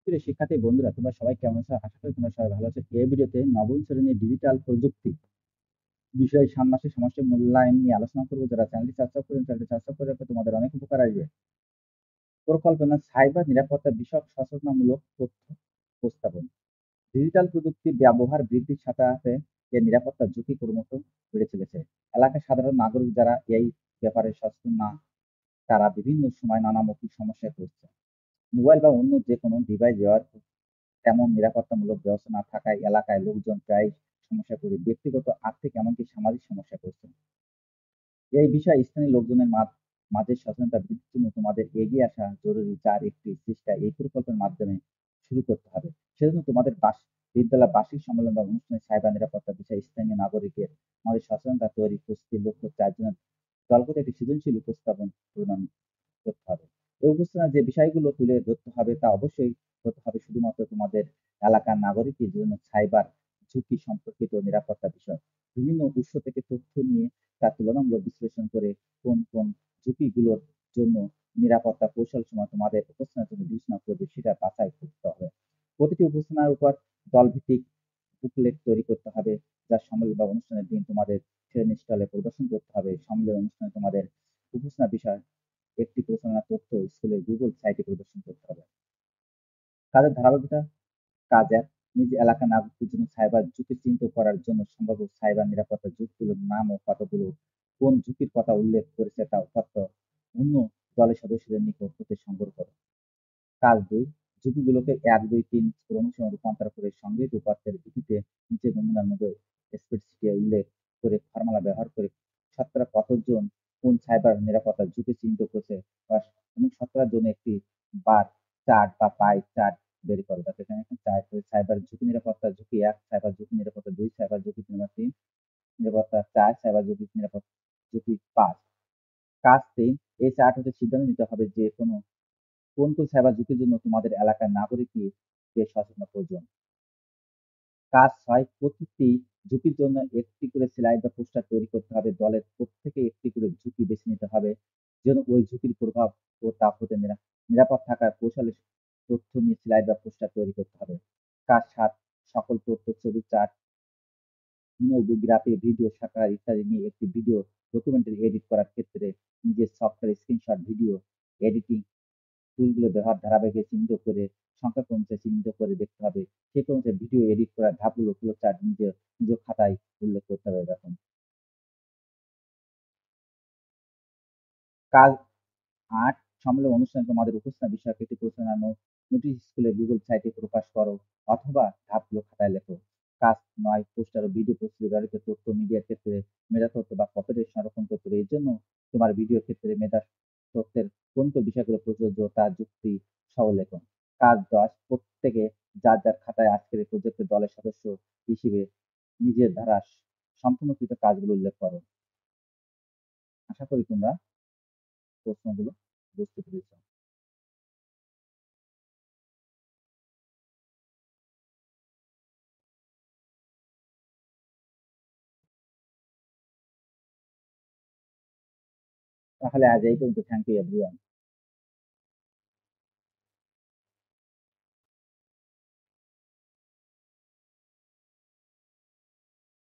প্রিয় শিক্ষার্থী বন্ধুরা, তোমরা সবাই কেমন আছো? আশা করি তোমরা সবাই ভালো আছো। এই ভিডিওতে নবম শ্রেণীর ডিজিটাল প্রযুক্তি বিষয়ে ষান্মাসিক সমস্যা মূল্যায়ন নিয়ে আলোচনা করবো। যারা চ্যানেলটি সাবস্ক্রাইব করেন, চ্যানেলটি সাবস্ক্রাইব করে রাখলে তোমাদের অনেক উপকার আসবে। পরিকল্পনা সাইবার নিরাপত্তা বিষয়ক সচেতনামূলক তথ্য উপস্থাপন। ডিজিটাল প্রযুক্তির ব্যবহার বৃদ্ধির সাথে সাথে এর নিরাপত্তার ঝুঁকি ক্রমশ বেড়ে চলেছে। এলাকার সাধারণ নাগরিক যারা এই ব্যাপারে সচেতন না, তারা বিভিন্ন সময় নানামুখী সমস্যায় পড়ছে। মোবাইল বা অন্য যে কোনো ডিভাইস ব্যবহার তেমন নিরাপত্তামূলক ব্যবস্থা না থাকায় এলাকায় লোকজন প্রায় সমস্যায় পড়ে। ব্যক্তিগত, আর্থিক এমনকি সামাজিক সমস্যায় পড়ছে। এই বিষয়ে স্থানীয় লোকজনের মাঝে সচেতনতা বৃদ্ধির জন্য তোমাদের এগিয়ে আসা জরুরি, যার একটি চেষ্টা এই পরিকল্পনার মাধ্যমে শুরু করতে হবে। সেজন্য তোমাদের বিদ্যালয় বার্ষিক সম্মেলন বা অনুষ্ঠানে সাইবার নিরাপত্তা বিষয়ে স্থানীয় নাগরিকের আমাদের সচেতনতা তৈরি প্রস্তুতির লক্ষ্য 4 জনের দলগত একটি সৃজনশীল উপস্থাপন প্রদান করতে হবে। এই উপস্থাপনায় যে বিষয়গুলো তুলে ধরতে হবে তা অবশ্যই হতে হবে শুধুমাত্র তোমাদের এলাকার নাগরিকের জন্য সাইবার ঝুঁকি সম্পর্কিত নিরাপত্তা বিষয়। বিভিন্ন উৎস থেকে তথ্য নিয়ে তার তুলনামূলক বিশ্লেষণ করে কোন কোন ঝুঁকিগুলোর জন্য নিরাপত্তা কৌশল সময় তোমাদের উপস্থাপনার জন্য বিবেচনা করবে সেটা বাছাই করতে হবে। প্রতিটি উপস্থাপনার উপর দলভিত্তিক বুকলেট তৈরি করতে হবে, যা সম্মেলন বা অনুষ্ঠানের দিন তোমাদের ট্রেন স্টলে প্রদর্শন করতে হবে। সম্মেলন অনুষ্ঠানে তোমাদের উপস্থাপনা বিষয় একটি প্রচারণা তথ্য স্কুলের গুগল সাইটে প্রদর্শন করতে হবে। কাজের ধারাবাহিকতা, কাজ ১, নিজ এলাকার নাগরিকদের জন্য সাইবার ঝুঁকি চিহ্নিত করার জন্য সম্ভাব্য সাইবার নিরাপত্তা ঝুঁকিগুলোর নাম ও কতগুলো কোন ঝুঁকির কথা উল্লেখ করেছে তা তথ্য অন্য দলের সদস্যদের নিকট হতে সংগ্রহ করো। কাজ ২, ঝুঁকিগুলোকে ১, ২, ৩ ক্রমশ রূপান্তর করে সংগৃহীত উপাত্তের ভিত্তিতে নিচের নমুনার মধ্যে স্প্রেডশিটে উল্লেখ করে ফর্মুলা ব্যবহার করে শতকরা কতজন কোন সাইবার নিরাপত্তার ঝুঁকি চিহ্নিত করেছে এবং শতকরা জন একটি বার চার্ট বা পাই চার্ট বের করে। যাতে এখানে একটা চার্ট করে সাইবার ঝুঁকি নিরাপত্তা ঝুঁকি ১, সাইবার ঝুঁকি নিরাপত্তা ২, সাইবার ঝুঁকি নিরাপত্তা ৩, নিরাপত্তা ৪, সাইবার ঝুঁকি নিরাপত্তা ঝুঁকি ৫। কাজ ৩, এই চার্ট হতে সিদ্ধান্ত নিতে হবে যে কোন সাইবার ঝুঁকির জন্য তোমাদের এলাকার নাগরিকদের সচেতনতা প্রয়োজন। কাজ ৬, প্রতিটি ঝুঁকির জন্য একটি করে স্লাইড বা পোস্টার তৈরি করতে হবে। দলের প্রত্যেকে একটি করে ঝুঁকি বেছে নিতে হবে, যেন ওই ঝুঁকির প্রভাব ও তা হতে নিরাপদ থাকার কৌশলের তথ্য নিয়ে স্লাইড বা পোস্টার তৈরি করতে হবে। কাজ ৭, সকল তথ্য, ছবি, চার্ট, ইনফোগ্রাফি, ভিডিও, শাখা ইত্যাদি নিয়ে একটি ভিডিও ডকুমেন্টারি এডিট করার ক্ষেত্রে নিজের সফটওয়্যার, স্ক্রিনশট, ভিডিও এডিটিং টুলগুলো ব্যবহার ধারাবাহিক চিহ্নিত করে সংখ্যা ক্রমে চিহ্নিত করে দেখতে হবে। সেই ক্রমে ভিডিও এডিট করার ধাপগুলো ফ্লোচার্ট নিজ খাতায় উল্লেখ করতে হবে। দেখুন, কাজ ৮, সম্মেলন অনুষ্ঠানে তোমাদের উপস্থাপনা বিষয়ক একটি প্রচারণা নোটিশ স্কুলের গুগল সাইটে প্রকাশ করো অথবা ধাপগুলো খাতায় লেখো। কাজ ৯, পোস্টার ও ভিডিও প্রস্তুতি ব্যবহৃত তথ্য মিডিয়ার ক্ষেত্রে মেধা তথ্য বা কপিরাইট সংরক্ষণ করতে হবে। এর জন্য তোমার ভিডিওর ক্ষেত্রে মেধা তথ্যের কোন কোন বিষয়গুলো প্রযোজ্য তা যুক্তি সহ লেখো। কাজ ১০, প্রত্যেকে যার যার খাতায় আজকের এই প্রজেক্টের দলের সদস্য হিসেবে নিজের দ্বারা সম্পূর্ণকৃত কাজগুলো উল্লেখ করো। আশা করি তোমরা প্রশ্নগুলো বুঝতে পেরেছ। তাহলে আজ এই পর্যন্ত। Thank you everyone.